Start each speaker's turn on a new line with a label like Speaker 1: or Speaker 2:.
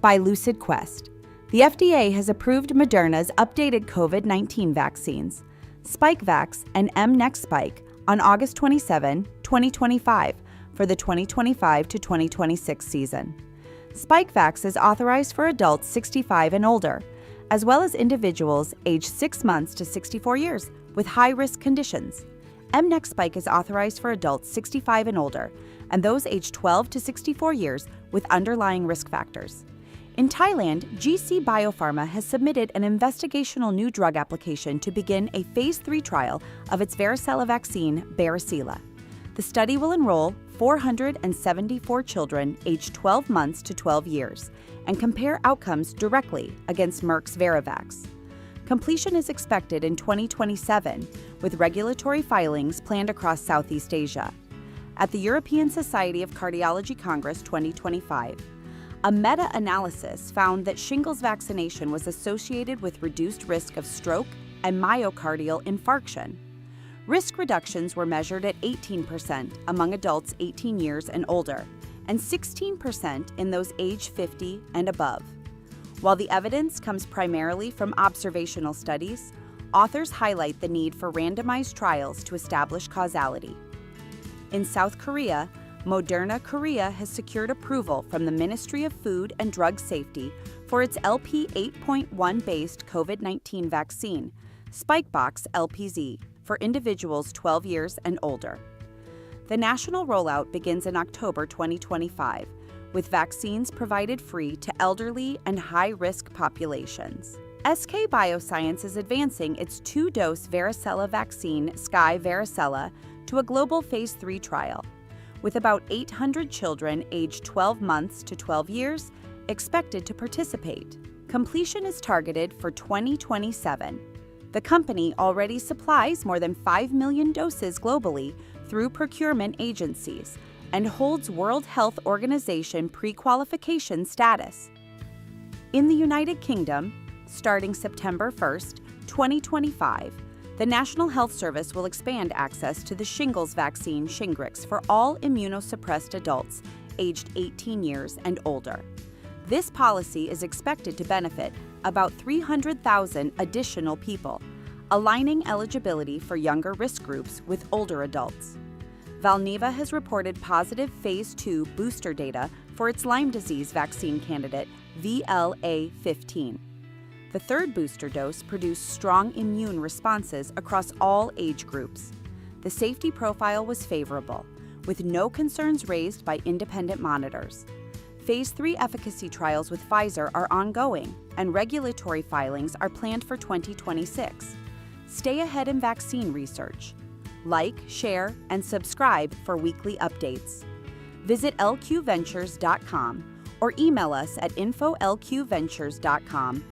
Speaker 1: by Lucid Quest. The FDA has approved Moderna's updated COVID-19 vaccines, Spikevax and mNEXSpike, on August 27, 2025, for the 2025 to 2026 season. Spikevax is authorized for adults 65 and older, as well as individuals aged 6 months to 64 years with high-risk conditions. mNEXSpike is authorized for adults 65 and older, and those aged 12 to 64 years with underlying risk factors. In Thailand, GC Biopharma has submitted an investigational new drug application to begin a Phase 3 trial of its Varicella vaccine, Varicella. The study will enroll 474 children aged 12 months to 12 years and compare outcomes directly against Merck's Varivax. Completion is expected in 2027, with regulatory filings planned across Southeast Asia. At the European Society of Cardiology Congress 2025, a meta-analysis found that shingles vaccination was associated with reduced risk of stroke and myocardial infarction. Risk reductions were measured at 18% among adults 18 years and older, and 16% in those age 50 and above. While the evidence comes primarily from observational studies, authors highlight the need for randomized trials to establish causality. In South Korea, Moderna Korea has secured approval from the Ministry of Food and Drug Safety for its LP 8.1-based COVID-19 vaccine, Spikevax LPZ, for individuals 12 years and older. The national rollout begins in October 2025, with vaccines provided free to elderly and high-risk populations. SK Bioscience is advancing its 2-dose Varicella vaccine, Sky Varicella, to a global Phase 3 trial, with about 800 children aged 12 months to 12 years expected to participate. Completion is targeted for 2027. The company already supplies more than 5 million doses globally through procurement agencies and holds World Health Organization pre-qualification status. In the United Kingdom, starting September 1, 2025, the National Health Service will expand access to the shingles vaccine Shingrix for all immunosuppressed adults aged 18 years and older. This policy is expected to benefit about 300,000 additional people, aligning eligibility for younger risk groups with older adults. Valneva has reported positive Phase 2 booster data for its Lyme disease vaccine candidate, VLA15. The third booster dose produced strong immune responses across all age groups. The safety profile was favorable, with no concerns raised by independent monitors. Phase 3 efficacy trials with Pfizer are ongoing, and regulatory filings are planned for 2026. Stay ahead in vaccine research. Like, share, and subscribe for weekly updates. Visit lqventures.com or email us at info@lqventures.com